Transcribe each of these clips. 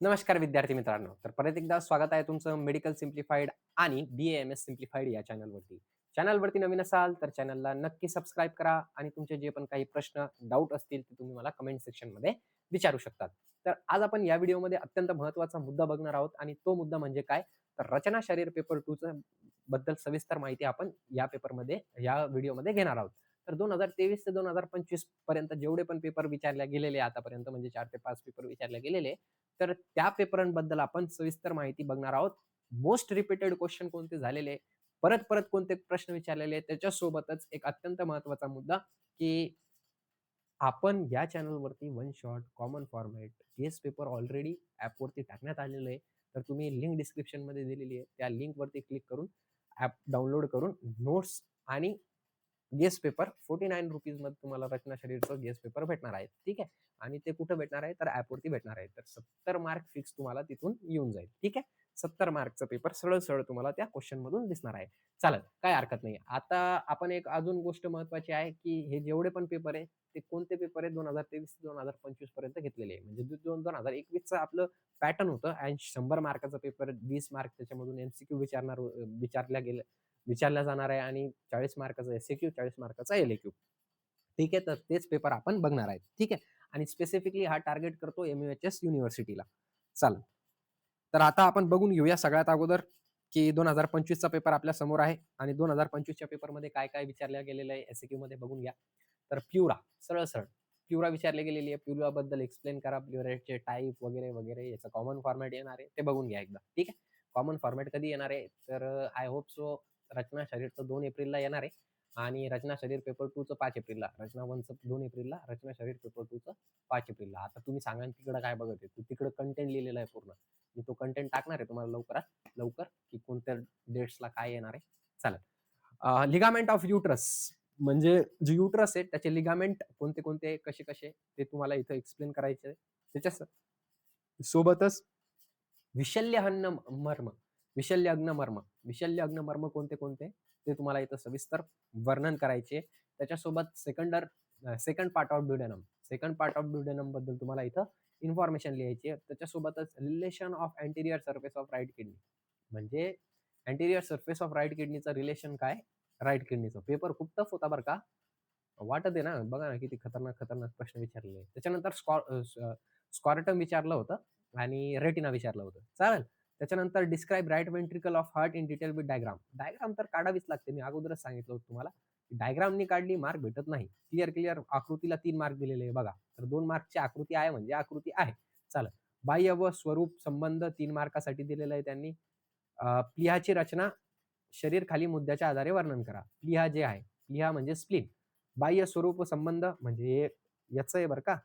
नमस्कार विद्यार्थी मित्रांनो. तर परत एकदा स्वागत आहे तुमचं मेडिकल सिम्प्लिफाईड आणि बी-ए-एम-एस सिम्प्लिफाईड या चॅनलवरती. चॅनलवरती नवीन असाल तर चॅनलला नक्की सबस्क्राईब करा आणि तुमचे जे पण काही प्रश्न, डाऊट असतील ते तुम्ही मला कमेंट सेक्शनमध्ये विचारू शकतात. तर आज आपण या व्हिडिओमध्ये अत्यंत महत्त्वाचा मुद्दा बघणार आहोत आणि तो मुद्दा म्हणजे काय? तर रचना शरीर पेपर 2 बद्दल सविस्तर माहिती आपण या व्हिडिओमध्ये घेणार आहोत. तर 2023 ते 2025 पर्यंत जेवढे पण पेपर विचारले गेलेले आतापर्यंत म्हणजे 4 ते 5 पेपर विचारले गेलेले तर त्या पेपरांबद्दल आपण सविस्तर माहिती बघणार आहोत. मोस्ट रिपीटेड क्वेश्चन कोणते झालेले, परत-परत कोणते प्रश्न विचारलेले, त्याच्यासोबतच एक अत्यंत महत्त्वाचा मुद्दा, की आपण या चॅनलवरती one shot, common format, guess paper already ॲपवरती टाकण्यात आलेलं आहे. तर तुम्ही लिंक डिस्क्रिप्शनमध्ये दिलेली आहे. त्या लिंकवरती क्लिक करून ॲप डाउनलोड करून नोट्स आणि गेस पेपर ₹49 मध्ये तुम्हाला रचना शरीरचं गेस पेपर भेटणार आहे. ठीक आहे. आणि ते कुठं भेटणार आहे? तर ॲपवरती भेटणार आहे. तर 70 मार्क फिक्स तुम्हाला तिथून येऊन जाईल. ठीक आहे. 70 मार्कचा पेपर सरळ-सरळ तुम्हाला त्या क्वेशनमधून दिसणार आहे. चालेल, काही हरकत नाही. आता आपण एक अजून गोष्ट महत्त्वाची आहे, की हे जेवढे पण पेपर आहे, ते कोणते पेपर आहे 2023 ते 2025 पर्यंत घेतलेले आहे. म्हणजे 2021चं आपलं पॅटर्न होतं आणि 100 मार्काचा पेपर 20 मार्क त्याच्यामधून एम-सी-क्यू विचारल्या जाणार आहे आणि 40 मार्काचा एस-ए-क्यू, 40 मार्काचा एल-ए-क्यू. ठीक आहे. तर तेच पेपर आपण बघणार आहेत. ठीक आहे. आणि स्पेसिफिकली हा टार्गेट करतो एम-यू-एच-एस युनिव्हर्सिटीला. चालेल. तर आता आपण बघून घेऊया सगळ्यात अगोदर, की 2025 चा पेपर आपल्या समोर आहे आणि 2025 च्या पेपरमध्ये काय-काय विचारलं गेलेलं आहे एस-ए-क्यूमध्ये बघून घ्या. तर प्युरा सरळ-सरळ प्युरा विचारली गेलेली आहे. प्युराबद्दल एक्सप्लेन करा. प्युरेटचे टाइप वगैरे, वगैरे याचं कॉमन फॉर्मॅट येणार आहे. ते बघून घ्या एकदा. ठीक आहे. कॉमन फॉर्मॅट कधी येणार आहे? तर आय होप सो रचना शरीरचं 2 एप्रिलला येणार आहे आणि रचना शरीर पेपर 2 चं 5 एप्रिलला, रचना 1 चं 2 एप्रिलला, रचना शरीर पेपर 2 चं 5 एप्रिलला. आता तुम्ही सांगा तिकडं काय बघत आहे? तिकडं कंटेंट लिहिलेला आहे पूर्ण. मी तो कंटेंट टाकणार आहे तुम्हाला लवकरात लवकर, की कोणत्या डेट्सला काय येणार आहे. चालेल. लिगामेंट ऑफ युटरस म्हणजे जे युटरस आहे त्याचे लिगामेंट कोणते-कोणते, कसे-कसे ते तुम्हाला इथं एक्सप्लेन करायचे आहे. त्याच्या सोबतच विशल्य मर्म, विशल्य अग्न मर्म कोणते-कोणते ते तुम्हाला इथं सविस्तर वर्णन करायचे. त्याच्यासोबत second part of ड्युडेनम, second part of ड्युडेनम बद्दल तुम्हाला इथं इन्फॉर्मेशन लिहायची आहे. त्याच्यासोबतच relation of अँटिरियर surface of right kidney म्हणजे अँटिरियर सरफेस ऑफ राइट किडनीचं रिलेशन काय? राइट किडनीचं. पेपर खूप टफ होता बरं का. वाटत आहे ना, बघा ना किती खतरनाक प्रश्न विचारलेले आहेत. त्याच्यानंतर स्कॉर्टम विचारलं होतं आणि रेटिना विचारलं होतं. चालेल. त्याच्यानंतर describe right ventricle of heart in detail with diagram. Diagram तर काढावीच लागते. मी अगोदरच सांगितलं होतं तुम्हाला. डायग्रामनी काढली मार्क भेटत नाही. क्लिअर आकृतीला 3 मार्क दिलेले आहे बघा. तर 2 मार्कची आकृती आहे म्हणजे आकृती आहे. चालेल. बाह्य व स्वरूप संबंध 3 मार्कासाठी दिलेलं आहे त्यांनी. प्लीहाची रचना शरीर खाली मुद्द्याच्या आधारे वर्णन करा. प्लीहा जे आहे, प्लीहा म्हणजे स्प्लीन. बाह्य स्वरूप व संबंध म्हणजे याचं आहे बरं का.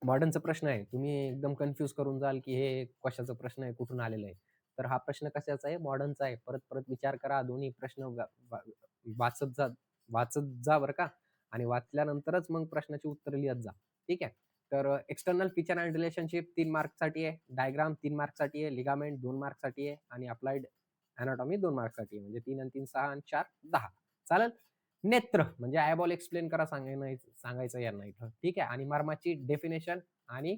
मॉडर्नचा प्रश्न आहे. तुम्ही एकदम कन्फ्यूज करून जाल, की हे कशाचा प्रश्न आहे, कुठून आलेला आहे. तर हा प्रश्न कशाचा आहे? मॉडर्नचा आहे. परत-परत विचार करा. दोन्ही प्रश्न वा वा वाचत जा वाचत जा बरं का आणि वाचल्यानंतरच मग प्रश्नाची उत्तरं लिहत जा. ठीक आहे. तर एक्सटर्नल फीचर अँड रिलेशनशिप 3 मार्कसाठी आहे. डायग्राम 3 मार्कसाठी आहे. लिगामेंट 2 मार्कसाठी आहे आणि अप्लाइड एनाटॉमी 2 मार्कसाठी आहे. म्हणजे 3 आणि 3 6 आणि 4 10. चालेल? नेत्र म्हणजे आयबॉल एक्सप्लेन करा सांगायचं यांना इथं. ठीक आहे. आणि मर्माची डेफिनेशन आणि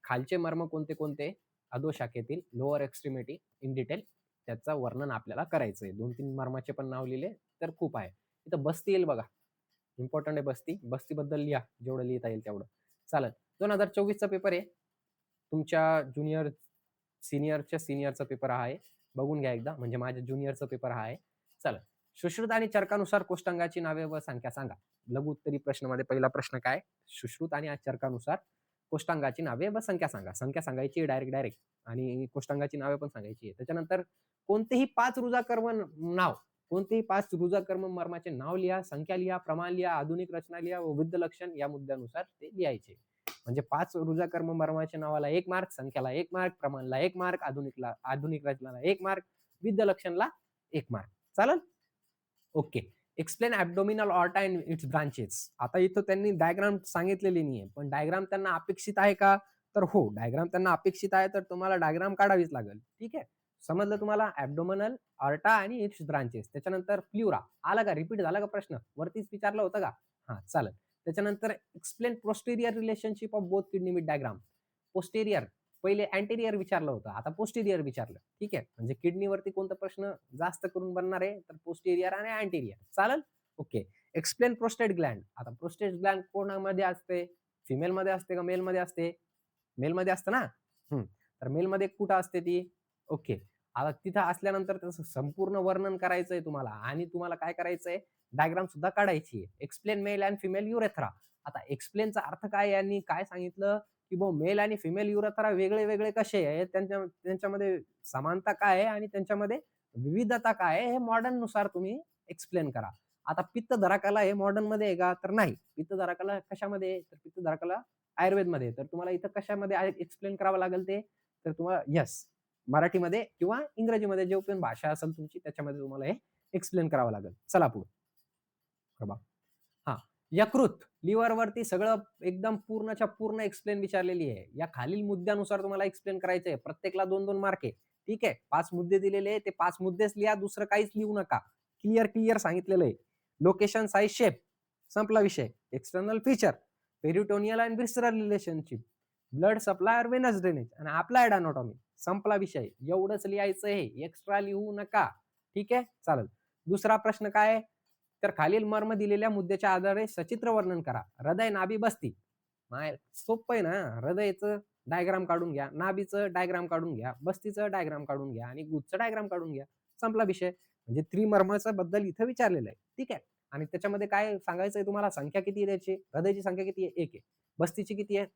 खालचे मर्म कोणते-कोणते अधोशाखेतील लोअर एक्स्ट्रीमिटी इन डिटेल त्याचं वर्णन आपल्याला करायचंय. 2-3 मर्माचे पण नाव लिहिले तर खूप आहे. इथं बस्ती येईल बघा. इम्पोर्टंट आहे बस्ती. बस्तीबद्दल लिहा, जेवढं लिहिता येईल तेवढं. चालेल. 2024 चा पेपर आहे. तुमच्या सीनियरच्या सीनियरचा पेपर हा आहे. बघून घ्या एकदा. म्हणजे माझ्या ज्युनियरचा पेपर हा आहे. चला. सुश्रुत आणि चरकानुसार कोष्टांगाची नावे व संख्या सांगा. लघु उत्तरी प्रश्नामध्ये पहिला प्रश्न काय? सुश्रुत आणि चरकानुसार कोष्टांगाची नावे व संख्या सांगा. संख्या सांगायची डायरेक्ट आणि कोष्टांगाची नावे पण सांगायची आहे. त्याच्यानंतर कोणतेही 5 रुजाकर्म नाव, कोणतेही 5 रुजाकर्म मर्माचे नाव लिहा, संख्या लिहा, प्रमाण लिहा, आधुनिक रचना लिहा व विविध लक्षण या मुद्द्यानुसार ते लिहायचे. म्हणजे 5 रुजाकर्म मर्माच्या नावाला 1 मार्क, संख्याला 1 मार्क, प्रमाणला 1 मार्क, आधुनिक रचनाला 1 मार्क, विविध लक्षणला 1 मार्क. चालेल? Okay. Explain abdominal aorta and its branches. आता इथं त्यांनी डायग्राम सांगितलेली नाहीये. पण डायग्राम त्यांना अपेक्षित आहे का? तर हो, डायग्राम त्यांना अपेक्षित आहे, तर तुम्हाला डायग्राम काढावीच लागेल. ठीक आहे. समजलं तुम्हाला? ॲब्डोमिनल, ऑर्टा आणि इट्स ब्रांचेस. त्याच्यानंतर प्लुरा. आला का? रिपीट झाला का प्रश्न? वरतीच विचारलं होतं का? हां, चालेल. त्याच्यानंतर explain posterior relationship of both kidney with diagram. Posterior, पहिले अँटेरियर विचारलं होतं, आता पोस्टेरियर विचारलं. ठीक आहे. म्हणजे किडनीवरती कोणता प्रश्न जास्त करून बनणार आहे, तर पोस्टेरियर आणि अँटेरियर. चालेल? ओके. Explain prostate gland. आता प्रोस्टेट ग्लॅंड कोणामध्ये असते? फिमेलमध्ये असते का मेलमध्ये असते? मेलमध्ये असतं ना? हं. तर मेलमध्ये कुठं असते ती? ओके. आता तिथं असल्यानंतर त्याचं संपूर्ण वर्णन करायचंय तुम्हाला आणि तुम्हाला काय करायचंय? डायग्राम सुद्धा काढायची आहे. Explain male and female urethra. आता एक्सप्लेनचा अर्थ काय यांनी काय सांगितलं, की मेल आणि फिमेल युरेथ्रा वेगळे-वेगळे कसे आहेत? त्यांच्यामध्ये समानता काय आहे आणि त्यांच्यामध्ये विविधता काय आहे? हे मॉडर्ननुसार तुम्ही एक्सप्लेन करा. आता पित्तधराकाला हे मॉडर्नमध्ये आहे का? तर नाही. पित्तधराकाला कशामध्ये आहे? तर पित्तधराकाला आयुर्वेदमध्ये आहे. तर तुम्हाला इथं कशामध्ये एक्सप्लेन करावं लागेल ते? तर तुम्हाला येस, मराठीमध्ये किंवा इंग्रजीमध्ये जे पण भाषा असेल तुमची त्याच्यामध्ये तुम्हाला हे एक्सप्लेन करावं लागेल. चला पुढे. बघा. हां. यकृत, लिव्हरवरती सगळं एकदम पूर्णच्या पूर्ण एक्सप्लेन विचारलेली आहे. या खालील मुद्द्यानुसार तुम्हाला एक्सप्लेन करायचं आहे. प्रत्येकला 2-2 मार्क आहे. ठीक आहे. 5 मुद्दे दिलेले आहे. ते 5 मुद्देच लिहा. दुसरं काहीच लिहू नका. क्लिअर सांगितलेलं आहे. लोकेशन, साइज, शेप संपला विषय. External feature, peritoneal and visceral relationship, blood supply और व्हेनस ड्रेनेज आणि अप्लाइड अनाटॉमी संपला विषय. एवढंच लिहायचं आहे. एक्स्ट्रा लिहू नका. ठीक आहे? चालेल. दुसरा प्रश्न काय आहे? तर खालील मर्म दिलेल्या मुद्द्याच्या आधारे सचित्र वर्णन करा. हृदय, नाभी, बस्ती. सोपं आहे ना. हृदयाचं डायग्राम काढून घ्या, नाभीचं डायग्राम काढून घ्या, बस्तीचं डायग्राम काढून घ्या आणि गुदचं डायग्राम काढून घ्या. संपला विषय. म्हणजे त्रिमर्माचं बद्दल इथं विचारलेलं आहे. ठीक आहे. आणि त्याच्यामध्ये काय सांगायचंय तुम्हाला? संख्या किती आहे त्याची? हृदयाची संख्या किती आहे? 1 आहे. बस्तीची किती आहे?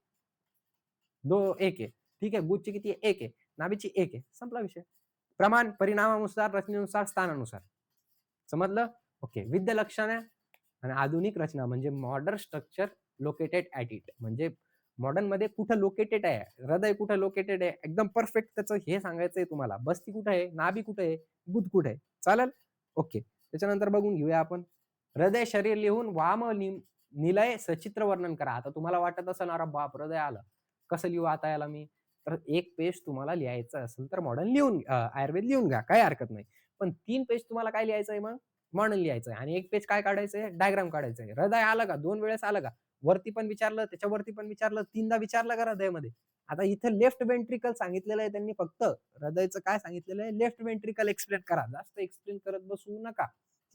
1 आहे. ठीक आहे. गुदची किती आहे? 1 आहे. नाभीची 1 आहे. संपला विषय. प्रमाण, परिणामानुसार, रचनेनुसार, स्थानानुसार. समजलं? ओके. विविध लक्षणे आणि आधुनिक रचना म्हणजे modern structure located at it. म्हणजे मॉडर्नमध्ये कुठं लोकेटेड आहे? हृदय कुठं लोकेटेड आहे? एकदम परफेक्ट त्याचं हे सांगायचंय तुम्हाला. बस्ती कुठे आहे? नाभी कुठे आहे? गुद कुठे आहे? चालेल? ओके. त्याच्यानंतर बघून घेऊया आपण. हृदय शरीर लिहून निलय सचित्र वर्णन करा. आता तुम्हाला वाटत असेल, "अरे बाप! हृदय आलं. कसं लिहू आता याला मी?" तर 1 पेज तुम्हाला लिहायचं असेल तर मॉडर्न आयुर्वेद लिहून घ्या. काही हरकत नाही. पण 3 पेज तुम्हाला काय लिहायचंय मग? मॉडर्न लिहायचंय आणि 1 पेज काय काढायचंय? डायग्राम काढायचंय. हृदय आलं का? 2 वेळेस आलं का? वरती पण विचारलं, त्याच्यावरती पण विचारलं, 3दा विचारलं का हृदयामध्ये? आता इथं लेफ्ट व्हेंट्रिकल सांगितलेलं आहे त्यांनी फक्त. हृदयाचं काय सांगितलेलं आहे? लेफ्ट व्हेंट्रिकल एक्सप्लेन करा. जास्त एक्सप्लेन करत बसू नका.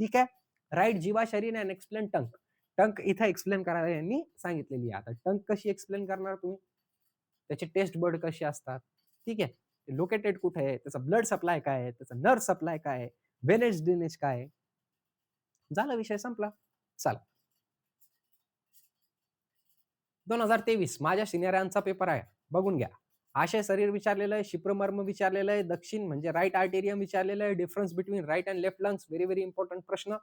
ठीक आहे? राइट जिव्हा शरीर अँड एक्सप्लेन टंक. टंक इथं एक्सप्लेन करायला यांनी सांगितलेली आहे. आता टंक कशी एक्सप्लेन करणार तुम्ही? त्याचे टेस्ट बर्ड कसे असतात? ठीक आहे? लोकेटेड कुठे आहे? त्याचा ब्लड सप्लाय काय आहे? त्याचा नर्व्ह सप्लाय काय आहे? व्हेनेज ड्रेनेज काय आहे? झाला विषय संपला. चला. 2023 माझ्या सिनियरांचा पेपर आहे. बघून घ्या. आशय शरीर विचारलेलं आहे, शिप्रमर्म विचारलेलं आहे, दक्षिण म्हणजे राइट आर्टेरियम विचारलेलं आहे, difference between right and left lungs very important प्रश्न.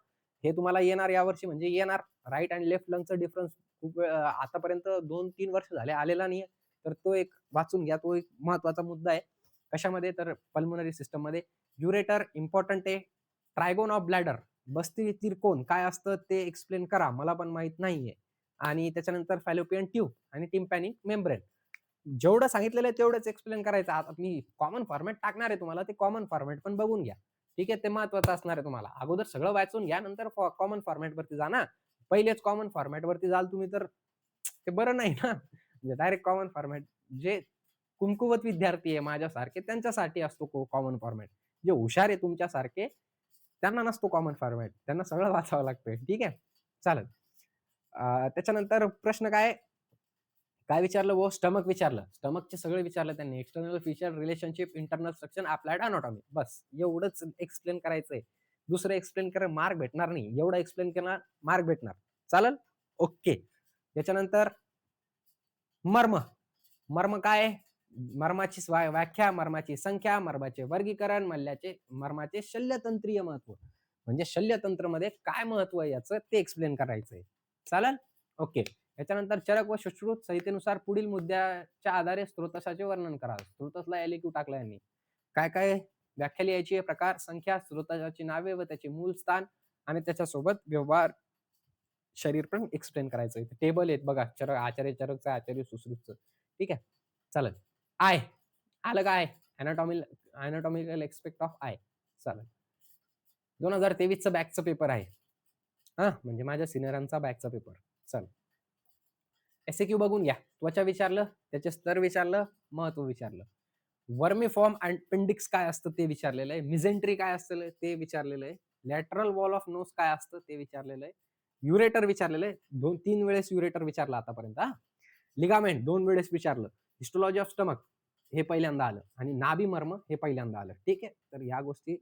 हे तुम्हाला येणार यावर्षी म्हणजे येणार. राइट अँड लेफ्ट लंग्सचं डिफरन्स खूप आतापर्यंत 2-3 वर्ष झाले आलेला नाहीये. तर तो एक वाचून घ्या. तो एक महत्त्वाचा मुद्दा आहे. कशामध्ये? तर पल्मोनरी सिस्टममध्ये. युरेटर इम्पोर्टंट आहे. ट्रायगोन ऑफ ब्लॅडर, बस्ती त्रिकोण काय असतं ते एक्सप्लेन करा. मला पण माहीत नाहीये. आणि त्याच्यानंतर फॅलोपियन ट्यूब आणि टिम्पॅनिक मेम्ब्रेन. जेवढं सांगितलेलं आहे तेवढंच एक्सप्लेन करायचं. आता मी कॉमन फॉर्मॅट टाकणार आहे तुम्हाला. ते कॉमन फॉर्मॅट पण बघून घ्या. ठीक आहे. ते महत्त्वाचं असणार आहे तुम्हाला. अगोदर सगळं वाचून घ्या. नंतर कॉमन फॉर्मॅटवरती जा ना. पहिलेच कॉमन फॉर्मॅटवरती जाल तुम्ही तर ते बरं नाही ना. म्हणजे डायरेक्ट कॉमन फॉर्मॅट जे कुमकुवत विद्यार्थी आहे माझ्यासारखे त्यांच्यासाठी असतो कॉमन फॉर्मॅट. जे हुशार आहे तुमच्यासारखे त्यांना नसतो कॉमन फॉर्मॅट. त्यांना सगळं वाचावं लागतंय. ठीक आहे. चालेल. त्याच्यानंतर प्रश्न काय काय विचारलं स्टमक विचारलं. स्टमकचे सगळे विचारलं त्यांनी. External feature, relationship, internal structure, applied anatomy. बस एवढंच एक्सप्लेन करायचंय. दुसरं एक्सप्लेन करा मार्क भेटणार नाही. एवढं एक्सप्लेन केला मार्क भेटणार. चालेल? ओके. त्याच्यानंतर मर्म. मर्म काय आहे? मर्माची व्याख्या, मर्माची संख्या, मर्माचे वर्गीकरण, मर्माचे शल्यतंत्रीय महत्व. म्हणजे शल्यतंत्रमध्ये काय महत्व आहे याचं ते एक्सप्लेन करायचंय. चालेल? ओके. याच्यानंतर चरक व सुश्रुत संहितेनुसार पुढील मुद्द्याच्या आधारे स्त्रोतसाचे वर्णन करा. स्त्रोतसला एलक्यू टाकला यांनी. काय व्याख्या लिहायची आहे? प्रकार, संख्या, स्त्रोताची नावे व त्याचे मूळ स्थान आणि त्याच्यासोबत व्यवहार शरीर पण एक्सप्लेन करायचं. टेबल आहेत बघा. आचार्य चरकचं, आचार्य सुश्रुतचं. ठीक आहे. चालेल. आय आलं काय? अॅनाटॉमिकल एक्सपेक्ट ऑफ आय. चालेल. 2023चा बॅकचा पेपर आहे. हां, म्हणजे माझ्या सिनियरांचा बॅकचा पेपर. चला. एस-ए-क्यू बघून घ्या. त्वचा विचारलं, त्याचे स्तर विचारलं, महत्व विचारलं. वर्मी फॉर्म अपेंडिक्स काय असतं ते विचारलेलं आहे. मिझेंट्री काय असतं ते विचारलेलं आहे. लॅटरल वॉल ऑफ नोज काय असतं ते विचारलेलं आहे. युरेटर विचारलेलं आहे. 2-3 वेळेस युरेटर विचारलं आतापर्यंत हां. लिगामेंट 2 वेळेस विचारलं. हिस्टोलॉजी ऑफ स्टमक हे पहिल्यांदा आलं आणि नाभी मर्म हे पहिल्यांदा आलं. ठीक आहे. तर ह्या गोष्टी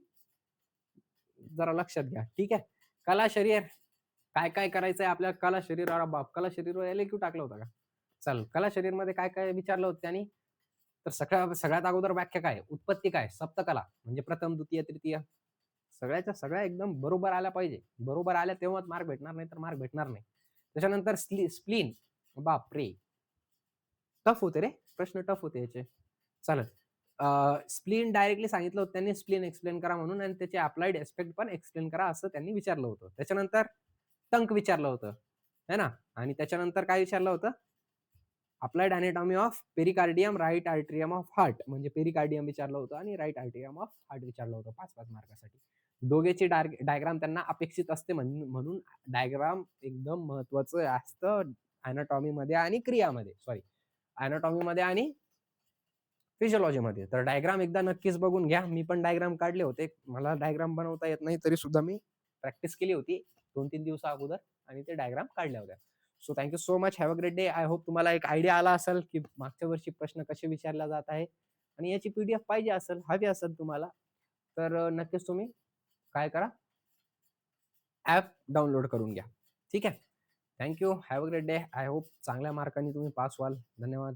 जरा लक्षात घ्या. ठीक आहे. कला शरीर काय करायचंय आपल्या कला शरीराला बाप कला शरीरवर एल-क्यू टाकला होता का? चल कला शरीरमध्ये काय विचारलं होतं त्यांनी? तर सगळ्यात अगोदर व्याख्या काय? उत्पत्ती काय? सप्तकला म्हणजे प्रथम, द्वितीय, तृतीय सगळ्याच्या सगळ्या एकदम बरोबर आल्या पाहिजे. बरोबर आल्या तेव्हाच मार्क भेटणार नाही तर मार्क भेटणार नाही. त्याच्यानंतर स्प्लीन बापरे! टफ होते रे. प्रश्न टफ होते याचे. चालेल. स्प्लीन डायरेक्टली सांगितलं होतं त्यांनी स्प्लीन एक्सप्लेन करा म्हणून आणि त्याचे अप्लाइड एस्पेक्ट पण एक्सप्लेन करा असं त्यांनी विचारलं होतं. त्याच्यानंतर टंक विचारलं होतं, है ना? आणि त्याच्यानंतर काय विचारलं होतं? Applied anatomy of pericardium, right atrium of heart म्हणजे पेरिकार्डियम विचारलं होतं आणि राइट आर्टरियम ऑफ हार्ट विचारलं होतं 5-5 मार्कासाठी. दोघेची डायग्राम त्यांना अपेक्षित असते म्हणून डायग्राम एकदम महत्त्वाचं असतं एनाटॉमीमध्ये आणि क्रियामध्ये. सॉरी, एनाटॉमीमध्ये आणि फिजिओलॉजीमध्ये. तर डायग्राम एकदा नक्कीच बघून घ्या. मी पण डायग्राम काढले होते. मला डायग्राम बनवता येत नाही तरी सुद्धा मी प्रॅक्टिस केली होती 2-3 दिवसा अगोदर आणि ते डायग्राम काढल्या होत्या. So thank you so much. Have a great day. I hope तुम्हाला एक आयडिया आला असेल, की मागच्या वर्षी प्रश्न कसे विचारले जात आहे आणि याची पी-डी-एफ पाहिजे असेल, हवी असेल तुम्हाला, तर नक्कीच तुम्ही काय करा, ॲप डाउनलोड करून घ्या. ठीक आहे. Thank you. Have a great day. I hope चांगल्या मार्कांनी तुम्ही पास व्हाल. धन्यवाद.